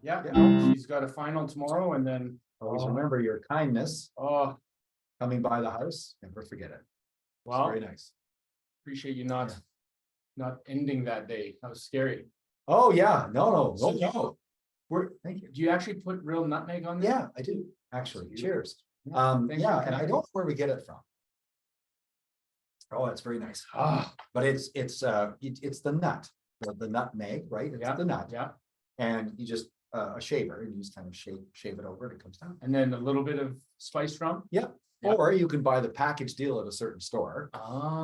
Yeah, Yeah. no, she's got a final tomorrow, and then Always remember your kindness oh, coming by the house. Never forget it. It's well, very nice. appreciate you not ending that day. That was scary. Oh, yeah. No. So No. Thank you. Do you actually put real nutmeg on there? Yeah, I do. Actually, That's cheers. Thanks for And I connecting. don't know where we get it from. Oh, it's very nice. Ah, But it's the nut, the nutmeg, right? It's yeah, the nut. yeah. And you just a shaver, and you just kind of shave it over and it comes down. And then a little bit of spice rum. Yeah. Yeah. Or you can buy the package deal at a certain store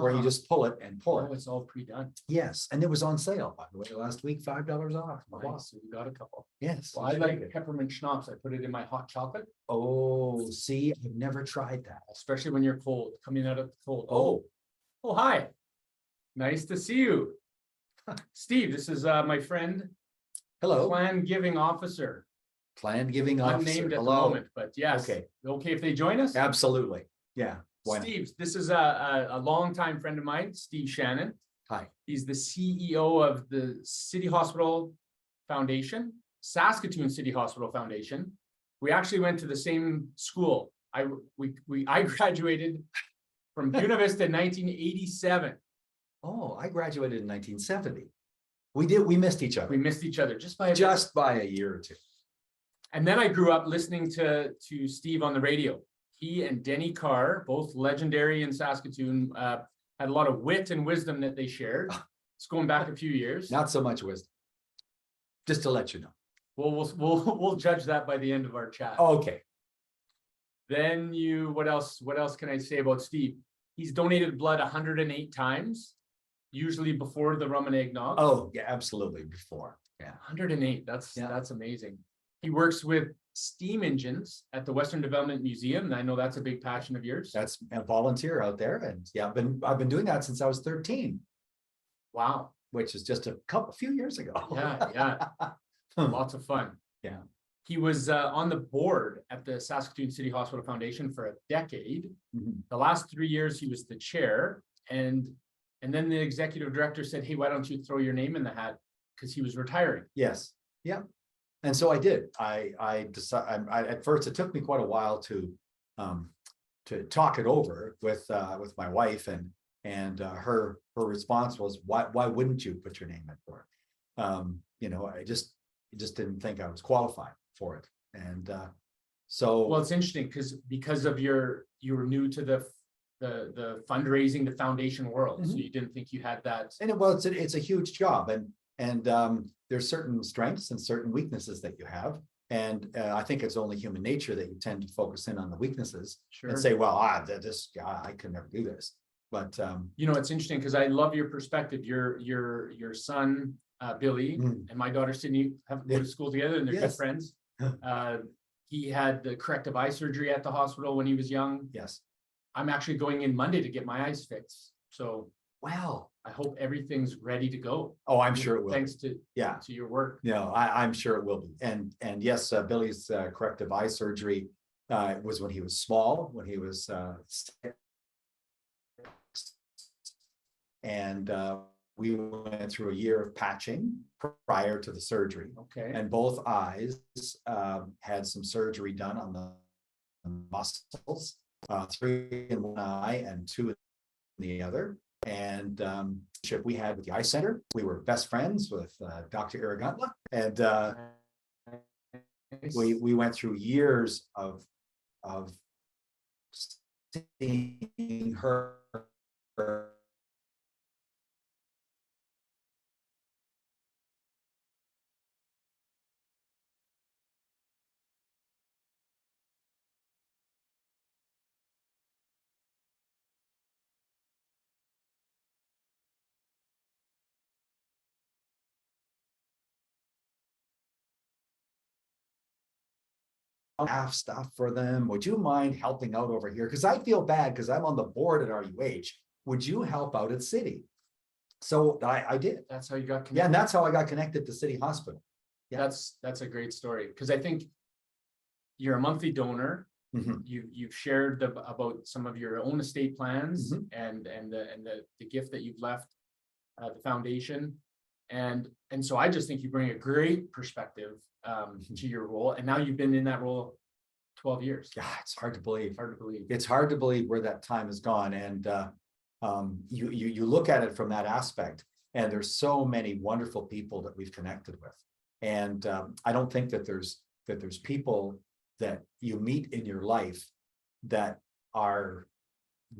where you just pull it and pour it. it's all pre-done. Yes, and it was on sale, by the way, last week, $5 off. Nice. So we got a couple. Yes. Well, I like peppermint schnapps. I put it in my hot chocolate, Oh, see, I've never tried that. especially when you're cold, coming out of the cold. Oh, Hi. Nice to see you. Steve, this is my friend, hello, Planned Giving Officer. Planned Giving Officer. Unnamed at the Hello. moment, but yes. Okay. Okay, if they join us? Absolutely. Yeah. Why not? Steve, this is a longtime friend of mine, Steve Shannon. Hi. He's the CEO of the City Hospital Foundation, Saskatoon City Hospital Foundation. We actually went to the same school. I graduated from Buena Vista in 1987. Oh, I graduated in 1970. We missed each other. We missed each other just by a year or two. And then I grew up listening to Steve on the radio. He and Denny Carr, both legendary in Saskatoon, had a lot of wit and wisdom that they shared. It's going back a few years. Not so much wisdom. Just to let you know. We'll judge that by the end of our chat. Okay. Then what else can I say about Steve? He's donated blood 108 times, usually before the rum and eggnog. Oh, yeah, absolutely. Before. Yeah. 108. That's amazing. He works with steam engines at the Western Development Museum, and I know that's a big passion of yours. That's a volunteer out there, and yeah, I've been doing that since I was 13. Wow. Which is just a few years ago. Yeah. Lots of fun. Yeah. He was on the board at the Saskatoon City Hospital Foundation for a decade. Mhm. The last 3 years, he was the chair, and then the executive director said, "Hey, why don't you throw your name in the hat?" Because he was retiring. Yes. Yeah. And so I did. I decided. At first, it took me quite a while to talk it over with my wife, and her response was, "Why wouldn't you put your name in for it?" I just didn't think I was qualified for it, and so. Well, it's interesting because of you were new to the fundraising, the foundation world, so you didn't think you had that. And it's a huge job, and there's certain strengths and certain weaknesses that you have, and I think it's only human nature that you tend to focus in on the weaknesses and say, well, I can never do this. But it's interesting because I love your perspective. Your son Billy and my daughter Sydney have go to school together, and they're good friends. He had the corrective eye surgery at the hospital when he was young. Yes. I'm actually going in Monday to get my eyes fixed. So wow. I hope everything's ready to go. Oh, I'm sure it will. Thanks to your work. No, I'm sure it will be. And yes, Billy's corrective eye surgery was when he was small, when he was and we went through a year of patching prior to the surgery. Okay. And both eyes had some surgery done on the muscles, 3 in one eye and 2 in the other. And we had with the eye center, we were best friends with Dr. Iragantla, and we went through years of seeing her have stuff for them. Would you mind helping out over here? Because I feel bad because I'm on the board at RUH. Would you help out at City? So I did. That's how you got connected. Yeah, and that's how I got connected to City Hospital. Yeah. That's a great story, because I think you're a monthly donor. You've shared about some of your own estate plans and the gift that you've left the foundation. And so I just think you bring a great perspective to your role. And now you've been in that role 12 years. Yeah, it's hard to believe. Hard to believe. It's hard to believe where that time has gone. And you look at it from that aspect, and there's so many wonderful people that we've connected with. And I don't think that there's people that you meet in your life that are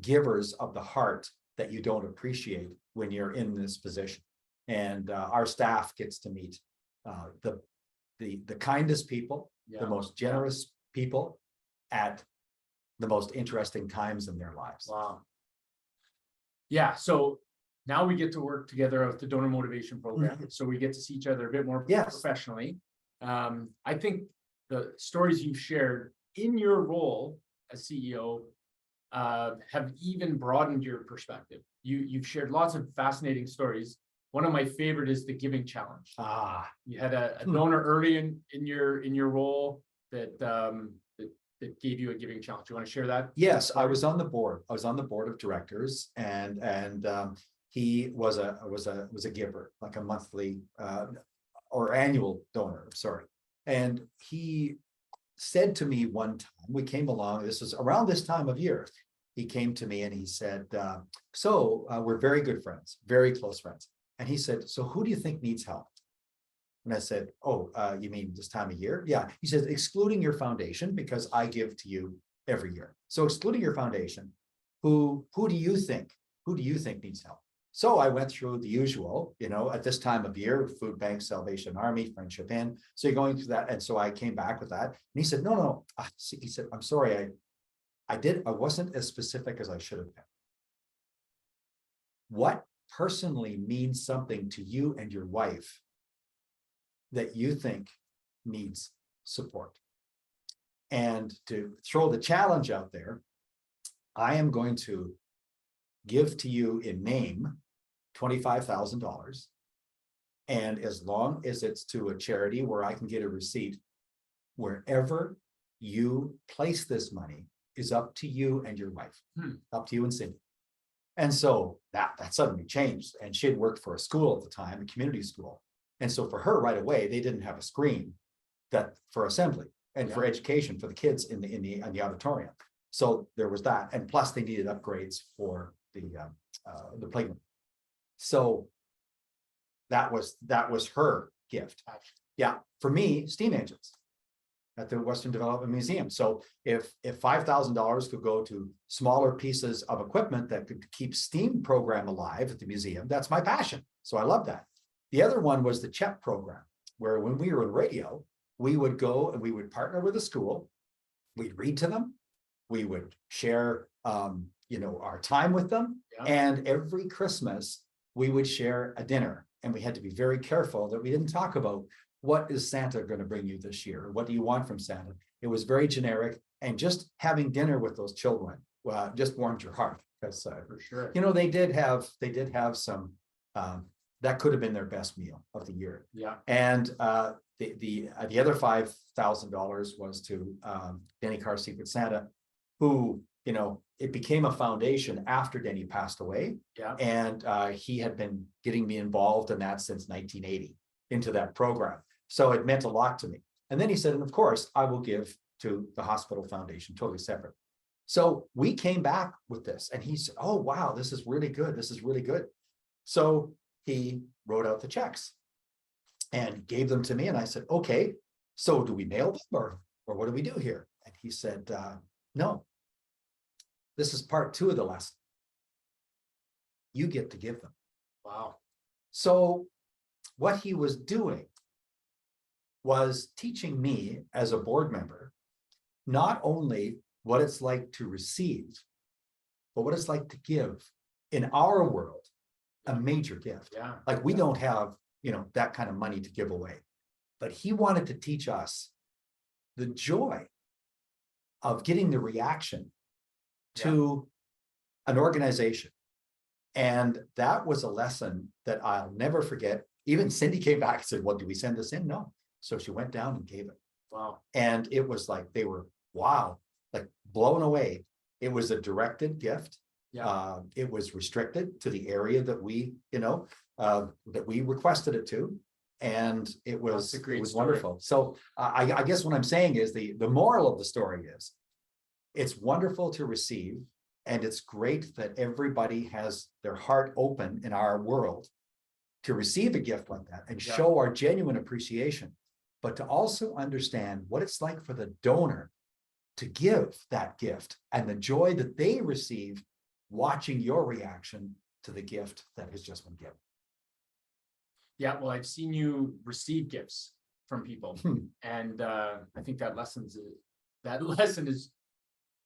givers of the heart that you don't appreciate when you're in this position. And our staff gets to meet the kindest people, the most generous people at the most interesting times in their lives. Wow. Yeah. So now we get to work together with the donor motivation program. So we get to see each other a bit more professionally. I think the stories you've shared in your role as CEO have even broadened your perspective. You've shared lots of fascinating stories. One of my favorite is the giving challenge. You had a donor early in your role that gave you a giving challenge. You want to share that? Yes, I was on the board. I was on the board of directors, and he was a giver, like a monthly or annual donor. Sorry, and he said to me one time, we came along. This was around this time of year. He came to me and he said, "So we're very good friends, very close friends." And he said, "So who do you think needs help?" And I said, "Oh, you mean this time of year?" Yeah. He says, "Excluding your foundation, because I give to you every year. So excluding your foundation, who do you think? Who do you think needs help?" So I went through the usual, at this time of year, food bank, Salvation Army, Friendship Inn. So you're going through that. And so I came back with that. And he said, no. He said, "I'm sorry, I wasn't as specific as I should have been. What personally means something to you and your wife that you think needs support?" And to throw the challenge out there, I am going to give to you in name $25,000. And as long as it's to a charity where I can get a receipt, wherever you place this money is up to you and your wife, up to you and Cindy. And so that suddenly changed. And she had worked for a school at the time, a community school. And so for her right away, they didn't have a screen that for assembly and for education for the kids in the auditorium. So there was that. And plus they needed upgrades for the playground. So that was her gift. Yeah. For me, steam engines at the Western Development Museum. So if $5,000 could go to smaller pieces of equipment that could keep STEAM program alive at the museum, that's my passion. So I love that. The other one was the CHEP program, where when we were in radio, we would go and we would partner with a school. We'd read to them. We would share, our time with them. Yeah. And every Christmas, we would share a dinner. And we had to be very careful that we didn't talk about what is Santa going to bring you this year? What do you want from Santa? It was very generic. And just having dinner with those children just warmed your heart. Because for sure, they did have some that could have been their best meal of the year. Yeah. And the other $5,000 was to Denny Carr's Secret Santa, who it became a foundation after Denny passed away. Yeah. And he had been getting me involved in that since 1980 into that program. So it meant a lot to me. And then he said, and of course, I will give to the hospital foundation, totally separate. So we came back with this and he said, "Oh, wow, this is really good. This is really good." So he wrote out the checks and gave them to me. And I said, "Okay, so do we mail them or what do we do here?" And he said, "No, this is part 2 of the lesson. You get to give them." Wow. So what he was doing was teaching me as a board member, not only what it's like to receive, but what it's like to give. In our world, a major gift. Yeah. Like we don't have, that kind of money to give away. But he wanted to teach us the joy of getting the reaction to an organization. And that was a lesson that I'll never forget. Even Cindy came back and said, "Well, do we send this in?" No. So she went down and gave it. Wow. And it was like, they were, like blown away. It was a directed gift. Yeah. It was restricted to the area that we, that we requested it to. And it was, That's a great story. wonderful. So I guess what I'm saying is the moral of the story is it's wonderful to receive. And it's great that everybody has their heart open in our world to receive a gift like that and Yeah. show our genuine appreciation, but to also understand what it's like for the donor to give that gift and the joy that they receive watching your reaction to the gift that has just been given. Yeah, well, I've seen you receive gifts from people, and I think that lesson is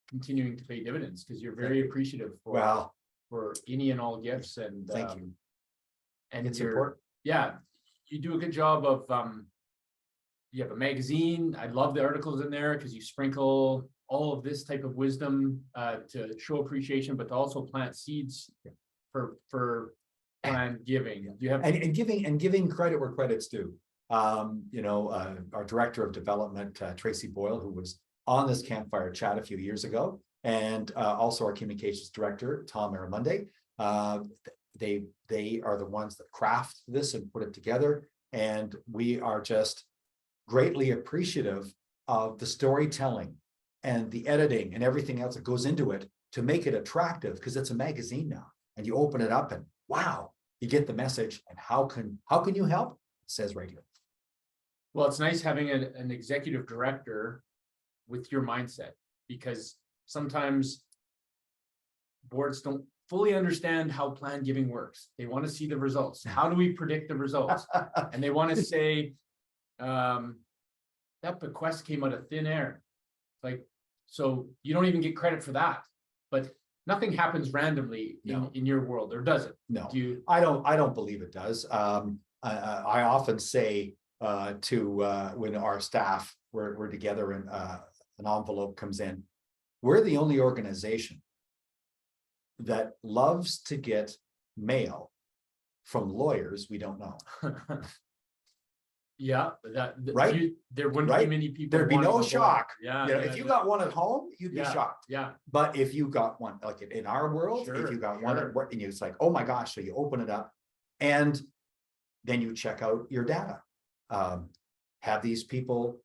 continuing to pay dividends because you're very appreciative for any and all gifts, and Thank you. And It's you're, important. yeah, you do a good job of you have a magazine. I love the articles in there because you sprinkle all of this type of wisdom to show appreciation, but to also plant seeds for planned giving. Do you have And giving credit where credit's due. Our director of development, Tracy Boyle, who was on this Campfire Chat a few years ago, and also our communications director, Tom Aramunde. They are the ones that craft this and put it together. And we are just greatly appreciative of the storytelling and the editing and everything else that goes into it to make it attractive, because it's a magazine now. And you open it up and wow, you get the message. And how can you help? It says right here. Well, it's nice having an executive director with your mindset, because sometimes boards don't fully understand how planned giving works. They want to see the results. How do we predict the results? And they want to say, that bequest came out of thin air. Like, so you don't even get credit for that. But nothing happens randomly in your world, or does it? No, Do I don't believe it does. I often say when our staff we're together and an envelope comes in, we're the only organization that loves to get mail from lawyers we don't know. Yeah, Right? There wouldn't Right? be many people. There'd be no wanting to shock. Yeah, If you got one at home, you'd be yeah, shocked. Yeah, But if you got one, like in our world, Sure, if you got one sure. at work, and it's like, oh my gosh, so you open it up and then you check out your data. Have these people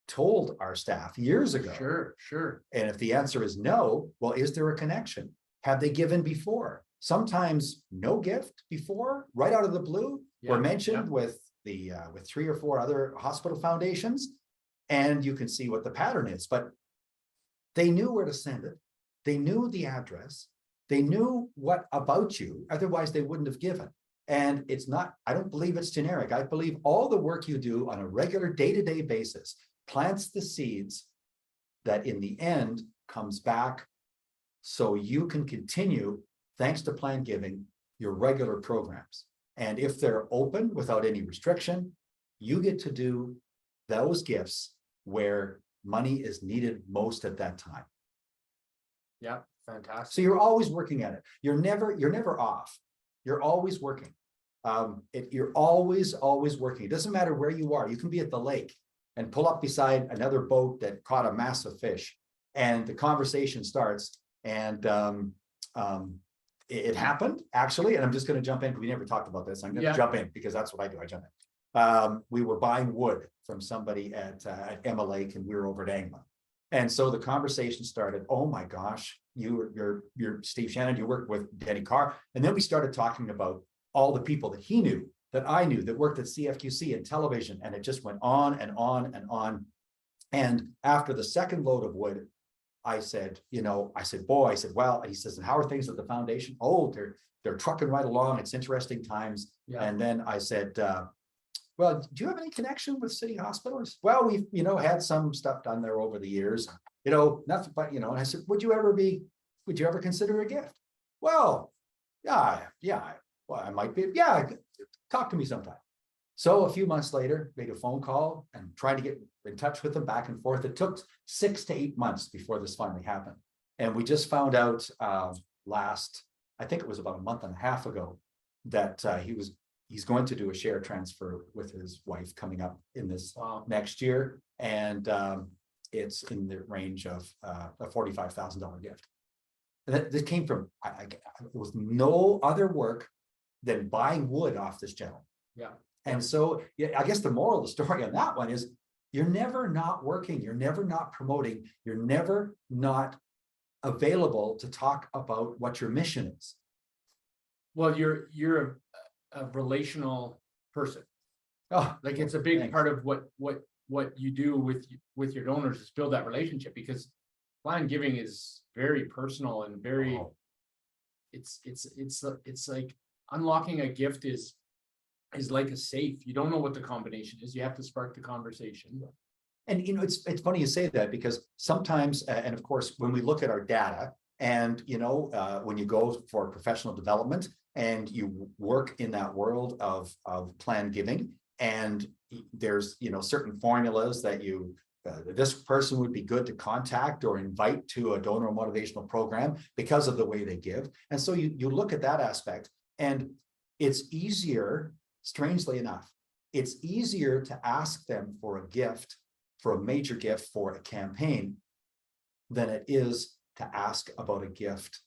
told our staff years ago? Sure. And if the answer is no, well, is there a connection? Have they given before? Sometimes no gift before, right out of the blue. Yeah, We're mentioned with 3 or 4 other hospital foundations, and you can see what the pattern is. But they knew where to send it. They knew the address. They knew what about you. Otherwise, they wouldn't have given. And it's not, I don't believe it's generic. I believe all the work you do on a regular day-to-day basis plants the seeds that in the end comes back so you can continue, thanks to planned giving, your regular programs. And if they're open without any restriction, you get to do those gifts where money is needed most at that time. Yeah, fantastic. So you're always working at it. You're never off. You're always working. You're always working. It doesn't matter where you are. You can be at the lake and pull up beside another boat that caught a massive fish, and the conversation starts. And it happened actually, and I'm just going to jump in because we never talked about this. I'm going to jump in because that's what I do. I jump in. We were buying wood from somebody at Emma Lake, and we were over at Angla. And so the conversation started. Oh my gosh, you're Steve Shannon. You worked with Denny Carr, and then we started talking about all the people that he knew, that I knew, that worked at CFQC and television, and it just went on and on and on. And after the second load of wood, I said, well, he says, and how are things at the foundation? Oh, they're trucking right along. It's interesting times. Yeah. And then I said, well, do you have any connection with City Hospitals? Well, we've, had some stuff done there over the years, nothing but, and I said, would you ever consider a gift? Well, yeah. Well, I might be, talk to me sometime. So a few months later, made a phone call and tried to get in touch with them back and forth. It took 6 to 8 months before this finally happened. And we just found out I think it was about a month and a half ago, that he's going to do a share transfer with his wife coming up in this next year. And it's in the range of a $45,000 gift. And that came from with no other work than buying wood off this gentleman. Yeah. And so, yeah, I guess the moral of the story on that one is you're never not working, you're never not promoting, you're never not available to talk about what your mission is. Well, you're a relational person. Oh, Like it's a big thanks. part of what you do with your donors is build that relationship, because planned giving is very personal and very, Oh, it's like unlocking a gift is like a safe. You don't know what the combination is. You have to spark the conversation. and you know, it's funny you say that, because sometimes, and of course, when we look at our data, and you know, when you go for professional development and you work in that world of planned giving, and there's, you know, certain formulas that you this person would be good to contact or invite to a donor motivational program because of the way they give. And so you look at that aspect, and it's easier, strangely enough, it's easier to ask them for a gift, for a major gift for a campaign, than it is to ask about a gift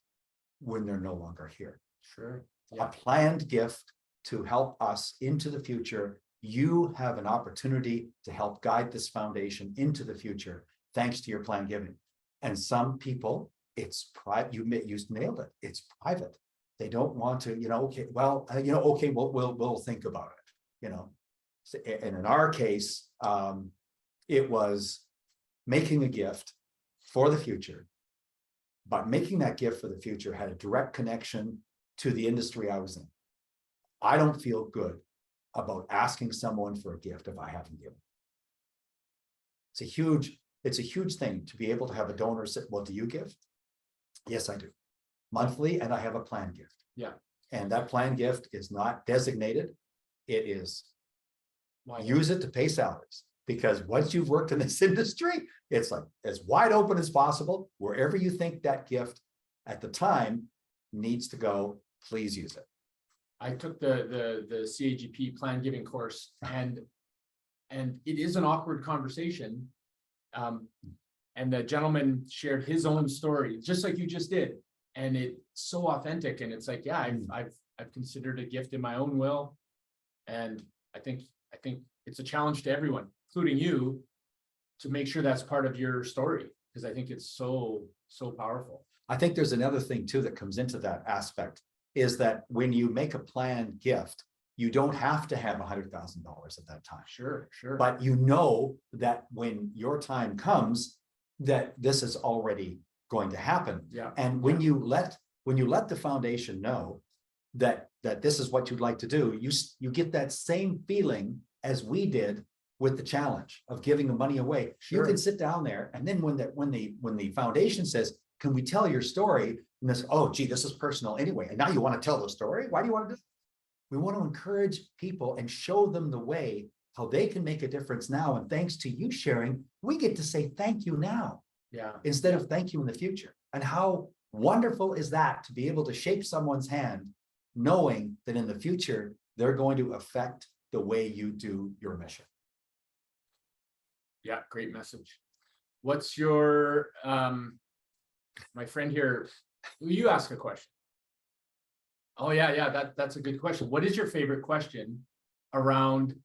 when they're no longer here. Sure. A Yeah. planned gift to help us into the future. You have an opportunity to help guide this foundation into the future, thanks to your planned giving. And some people, it's private. You nailed it. It's private. They don't want to, you know, okay, well, you know, okay, we'll think about it, you know. So, and in our case, it was making a gift for the future, but making that gift for the future had a direct connection to the industry I was in. I don't feel good about asking someone for a gift if I haven't given. It's a huge thing to be able to have a donor say, well, do you give? Yes, I do. Monthly, and I have a planned gift. Yeah. And that planned gift is not designated. It is, Why not? use it to pay salaries. Because once you've worked in this industry, it's like as wide open as possible. Wherever you think that gift at the time needs to go, please use it. I took the CAGP planned giving course, and it is an awkward conversation. And the gentleman shared his own story, just like you just did. And it's so authentic. And it's like, yeah, I've considered a gift in my own will. And I think it's a challenge to everyone, including you, to make sure that's part of your story, because I think it's so powerful. I think there's another thing too that comes into that aspect, is that when you make a planned gift, you don't have to have $100,000 at that time. Sure. But you know that when your time comes, that this is already going to happen. Yeah. And when you let the foundation know that this is what you'd like to do, you get that same feeling as we did with the challenge of giving the money away. Sure. You can sit down there, and then when the foundation says, can we tell your story? And this, oh, gee, this is personal anyway. And now you want to tell the story? Why do you want to do it? We want to encourage people and show them the way, how they can make a difference now. And thanks to you sharing, we get to say thank you now. Yeah. Instead of thank you in the future. And how wonderful is that, to be able to shake someone's hand, knowing that in the future, they're going to affect the way you do your mission. Yeah, great message. What's your my friend here, you ask a question. Oh yeah, that's a good question. What is your favorite question around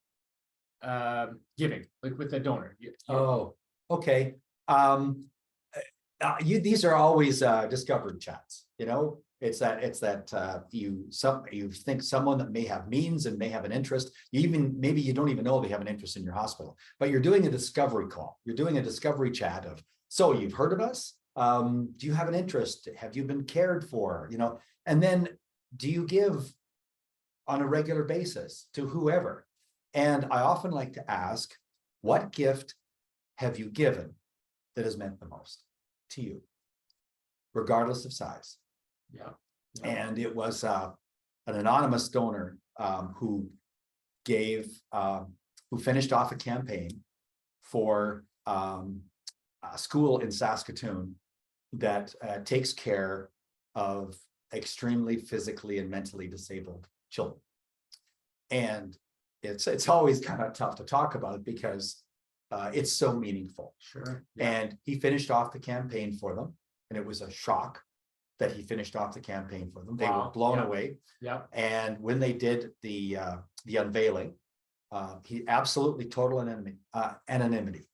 giving, like with a donor? Oh, okay. These are always discovery chats, you know. It's that you think someone that may have means and may have an interest, maybe you don't even know they have an interest in your hospital, but you're doing a discovery call. You're doing a discovery chat of, so you've heard of us? Do you have an interest? Have you been cared for? You know, and then do you give on a regular basis to whoever? And I often like to ask, what gift have you given that has meant the most to you, regardless of size? Yeah. And it was an anonymous donor who finished off a campaign for a school in Saskatoon that takes care of extremely physically and mentally disabled children. And it's always kind of tough to talk about because it's so meaningful. Sure. Yeah. And he finished off the campaign for them, and it was a shock. that he finished off the campaign for them. They were Wow. blown Yeah. away. Yeah. And when they did the unveiling, he absolutely total anonymity.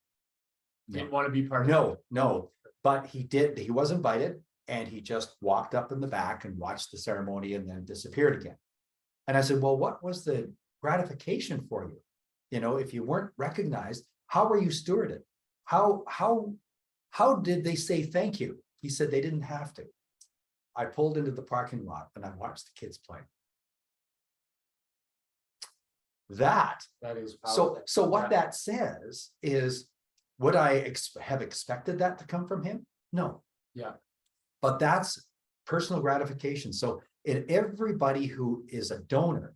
Didn't want to be part of it. No, but he did. He was invited, and he just walked up in the back and watched the ceremony and then disappeared again. And I said, well, what was the gratification for you? You know, if you weren't recognized, how were you stewarded? How did they say thank you? He said they didn't have to. I pulled into the parking lot and I watched the kids play. That is so what that says is, would I have expected that to come from him? No. Yeah. But that's personal gratification. So in everybody who is a donor,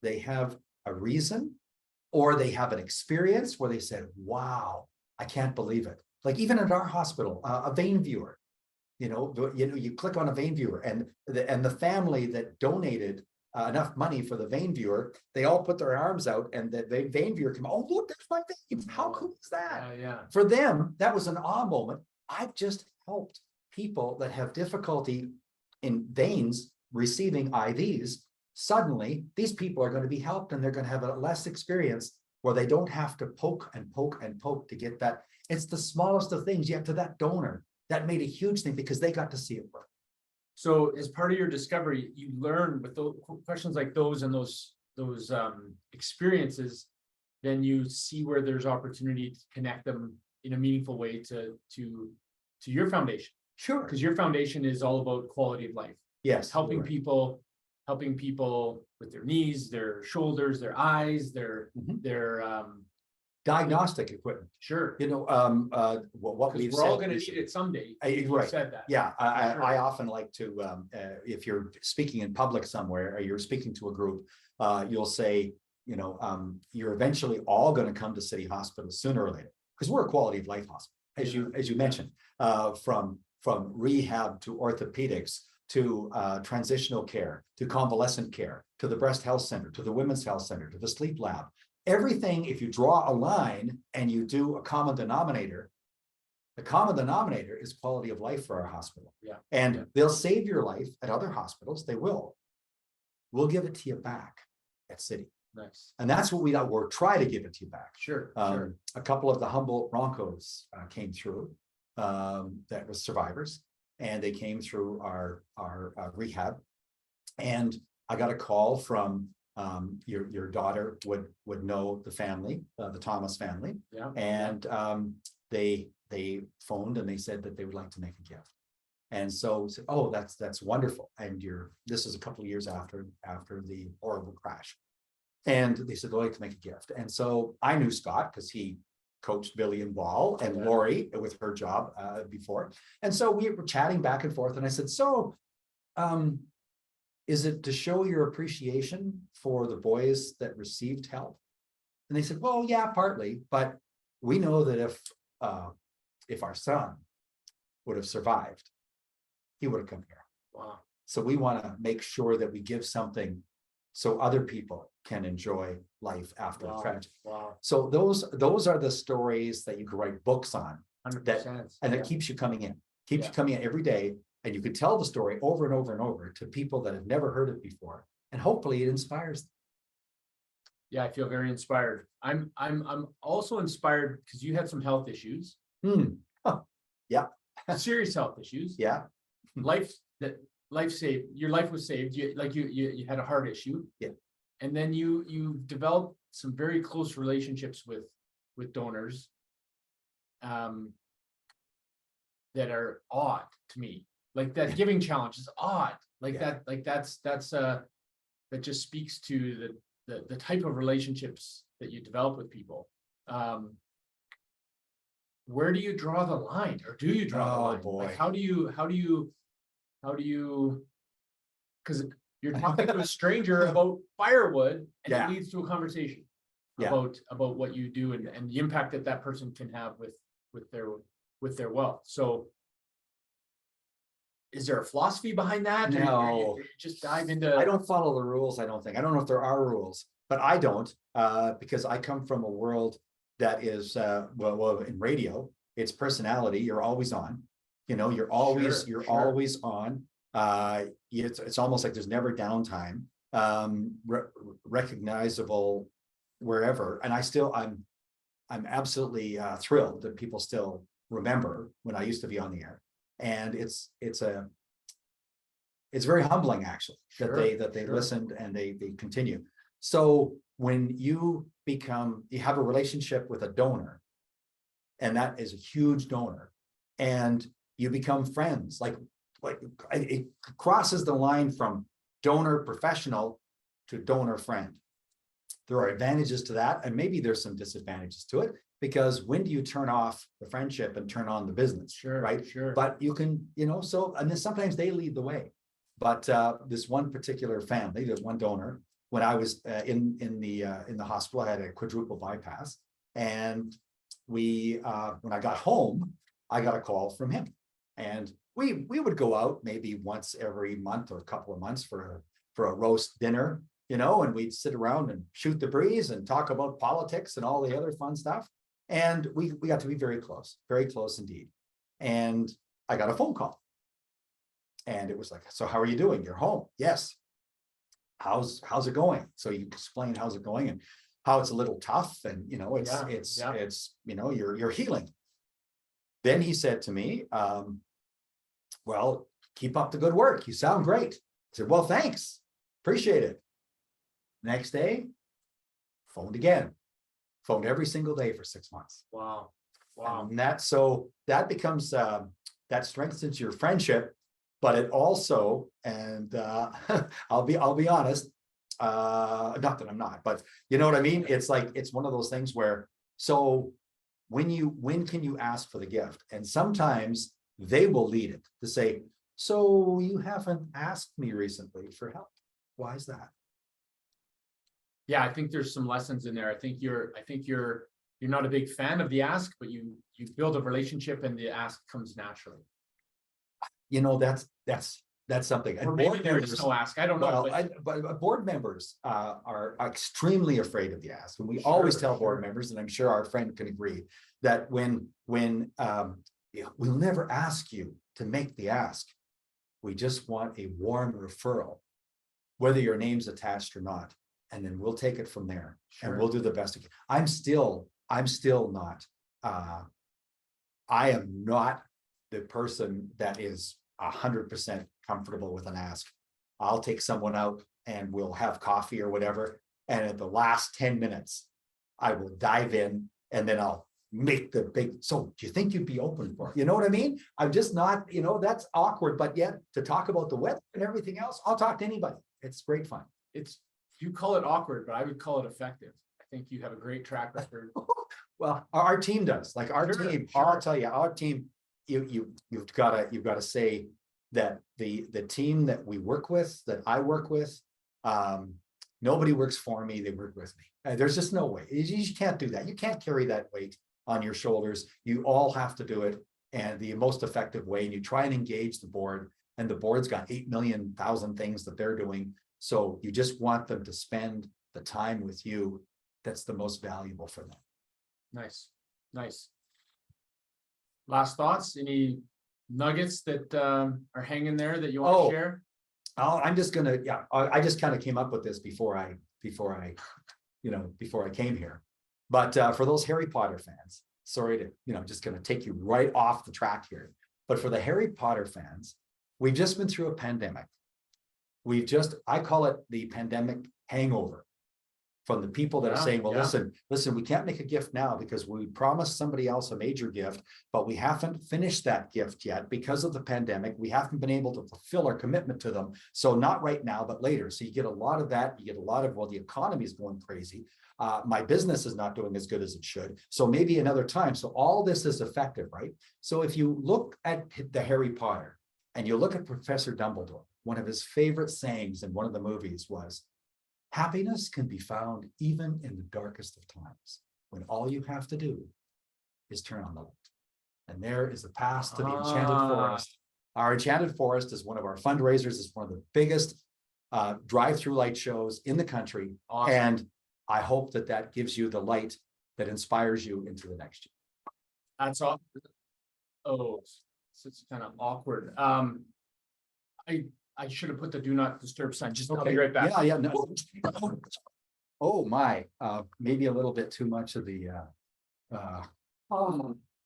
they have a reason, or they have an experience where they said, wow, I can't believe it. Like even at our hospital, a vein viewer, you click on a vein viewer, and the family that donated enough money for the vein viewer, they all put their arms out, and the vein viewer came, oh, look, there's my vein. How cool is that? Yeah. For them, that was an awe moment. I've just helped people that have difficulty in veins receiving IVs. Suddenly, these people are going to be helped, and they're going to have a less experience where they don't have to poke and poke and poke to get that. It's the smallest of things. Yet to that donor, that made a huge thing because they got to see it work. So as part of your discovery, you learn with those questions like those and those experiences, then you see where there's opportunity to connect them in a meaningful way to your foundation. Sure. Because your foundation is all about quality of life. Yes. Helping people with their knees, their shoulders, their eyes, their diagnostic equipment. Sure. What we've we're all going to need it someday. You Right. said that. Yeah. Sure. I often like to, if you're speaking in public somewhere, or you're speaking to a group, you'll say, you're eventually all going to come to City Hospital sooner or later, because we're a quality of life hospital, as you mentioned, from rehab to orthopedics to transitional care to convalescent care to the breast health center to the women's health center to the sleep lab. Everything, if you draw a line and you do a common denominator, the common denominator is quality of life for our hospital. Yeah. And they'll save your life at other hospitals. They will. We'll give it to you back at City. Nice. And that's what we'll try to give it to you back. Sure. A couple of the Humboldt Broncos came through that was survivors, and they came through our rehab. And I got a call from your daughter would know the family, the Thomas family. Yeah. And they phoned and they said that they would like to make a gift. And so said, oh, that's wonderful. And this is a couple of years after the horrible crash. And they said they'd like to make a gift. And so I knew Scott because he coached Billy and Ball and Lori with her job before. And so we were chatting back and forth. And I said, so is it to show your appreciation for the boys that received help? And they said, well, yeah, partly, but we know that if our son would have survived, he would have come here. Wow. So we want to make sure that we give something so other people can enjoy life after the tragedy. Wow. So those are the stories that you can write books on. 100%. And it keeps you coming in. Keeps you coming in every day. And you can tell the story over and over and over to people that have never heard it before. And hopefully it inspires them. Yeah, I feel very inspired. I'm also inspired because you had some health issues. Oh, yeah. Serious health issues. Yeah. Life saved. Your life was saved. You had a heart issue. Yeah. And then you developed some very close relationships with donors that are odd to me. Like that giving challenge is odd. That just speaks to the type of relationships that you develop with people. Where do you draw the line, or do you draw the line? Boy. Like how do you, because you're talking to a stranger about firewood and it leads to a conversation about what you do and the impact that person can have with their wealth. So is there a philosophy behind that? No. Or you just dive into. I don't follow the rules. I don't know if there are rules, but I don't, because I come from a world that is, well, in radio, it's personality. You're always on, you're always on. It's almost like there's never downtime, recognizable wherever. And I'm absolutely thrilled that people still remember when I used to be on the air. And it's very humbling, actually, that they listened and they continue. So when you have a relationship with a donor, and that is a huge donor, and you become friends, like it crosses the line from donor professional to donor friend. There are advantages to that, and maybe there's some disadvantages to it, because when do you turn off the friendship and turn on the business? Sure, right? Sure. But you can, so, and then sometimes they lead the way. But this one particular family, there's one donor, when I was in the hospital, I had a quadruple bypass, and when I got home, I got a call from him, and we would go out maybe once every month or a couple of months for a roast dinner, and we'd sit around and shoot the breeze and talk about politics and all the other fun stuff. And we got to be very close indeed. And I got a phone call. And it was like, so how are you doing? You're home? Yes. How's it going? So you explain how's it going and how it's a little tough, and it's you're healing. Then he said to me, well, keep up the good work. You sound great. I said, well, thanks. Appreciate it. Next day, phoned again. Phoned every single day for 6 months. Wow. And that becomes that strengthens your friendship, but it also, and I'll be honest, not that I'm not, but you know what I mean? It's like, it's one of those things where, so when can you ask for the gift? And sometimes they will lead it to say, so you haven't asked me recently for help. Why is that? Yeah, I think there's some lessons in there. I think you're not a big fan of the ask, but you build a relationship and the ask comes naturally. That's something. Or maybe there is no ask. I don't know. But board members are extremely afraid of the ask. And we always tell board members, and I'm sure our friend can agree, that when we'll never ask you to make the ask. We just want a warm referral, whether your name's attached or not. And then we'll take it from there. Sure. And we'll do the best. I'm still not, I am not the person that is 100% comfortable with an ask. I'll take someone out and we'll have coffee or whatever. And at the last 10 minutes, I will dive in and then I'll make the big, so do you think you'd be open for it? You know what I mean? I'm just not, that's awkward, but yet to talk about the weather and everything else, I'll talk to anybody. It's great fun. You call it awkward, but I would call it effective. I think you have a great track record. Well, our team does. Like our team, I'll tell you, our team, you've got to say that the team that we work with, that I work with, nobody works for me, they work with me. There's just no way. You can't do that. You can't carry that weight on your shoulders. You all have to do it, and the most effective way. And you try and engage the board, and the board's got 8 million things that they're doing. So you just want them to spend the time with you that's the most valuable for them. Nice. Last thoughts? Any nuggets that are hanging there that you want to share? I'm just gonna, I just kind of came up with this before I came here. But for those Harry Potter fans, sorry to, just gonna take you right off the track here. But for the Harry Potter fans, we've just been through a pandemic. I call it the pandemic hangover, from the people that are saying, well, listen, we can't make a gift now because we promised somebody else a major gift, but we haven't finished that gift yet because of the pandemic. We haven't been able to fulfill our commitment to them. So not right now, but later. So you get a lot of that. You get a lot of, well, the economy is going crazy. My business is not doing as good as it should. So maybe another time. So all this is effective, right? So if you look at the Harry Potter and you look at Professor Dumbledore, one of his favorite sayings in one of the movies was, happiness can be found even in the darkest of times, when all you have to do is turn on the light. And there is the path to the Enchanted Forest. Our Enchanted Forest is one of our fundraisers. It's one of the biggest drive-through light shows in the country. Awesome. And I hope that gives you the light that inspires you into the next year. That's all. Oh, so it's kind of awkward. I should have put the do not disturb sign. Just I'll Okay, be right back. yeah, no. Oh, my, maybe a little bit too much of the,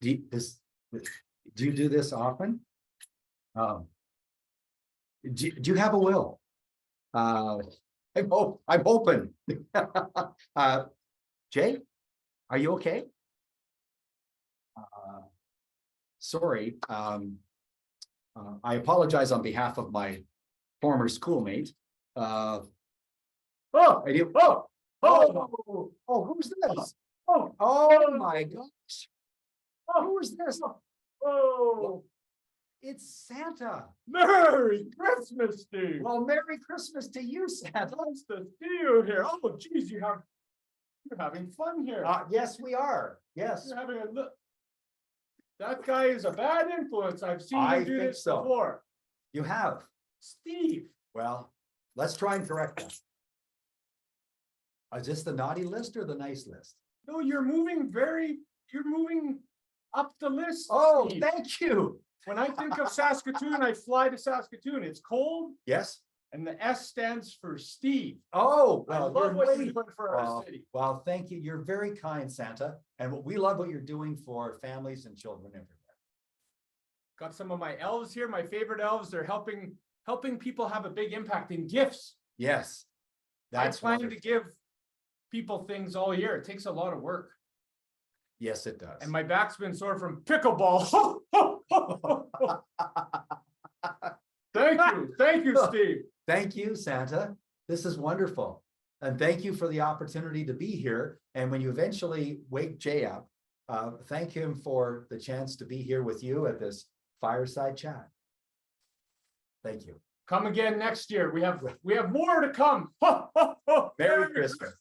do you do this often? Do you have a will? I'm hoping. Jay, are you okay? Sorry, I apologize on behalf of my former schoolmate. Oh, who's this? Oh my gosh. Who's this? Oh, It's Santa. Merry Christmas, Steve. Well, Merry Christmas to you, Santa. Nice to see you here. Oh, geez, you're having fun here. Yes, we are. Yes. You're having a look. That guy is a bad influence. I've seen I him do think this so. before. You have. Steve. Well, let's try and correct that. Is this the naughty list or the nice list? No, you're moving up the list. Oh, Steve. thank you. When I think of Saskatoon, I fly to Saskatoon. It's cold, Yes. and the S stands for Steve. Oh, I well, love what you're you're doing for our city. well, thank you. You're very kind, Santa. And we love what you're doing for families and children everywhere. Got some of my elves here, my favorite elves. They're helping people have a big impact in gifts. Yes. I That's plan to wonderful. give people things all year. It takes a lot of work. Yes, it does. And my back's been sore from pickleball. Thank you, Steve. Thank you, Santa. This is wonderful. And thank you for the opportunity to be here. And when you eventually wake Jay up, thank him for the chance to be here with you at this fireside chat. Thank you. Come again next year. We have more to come. Merry Christmas.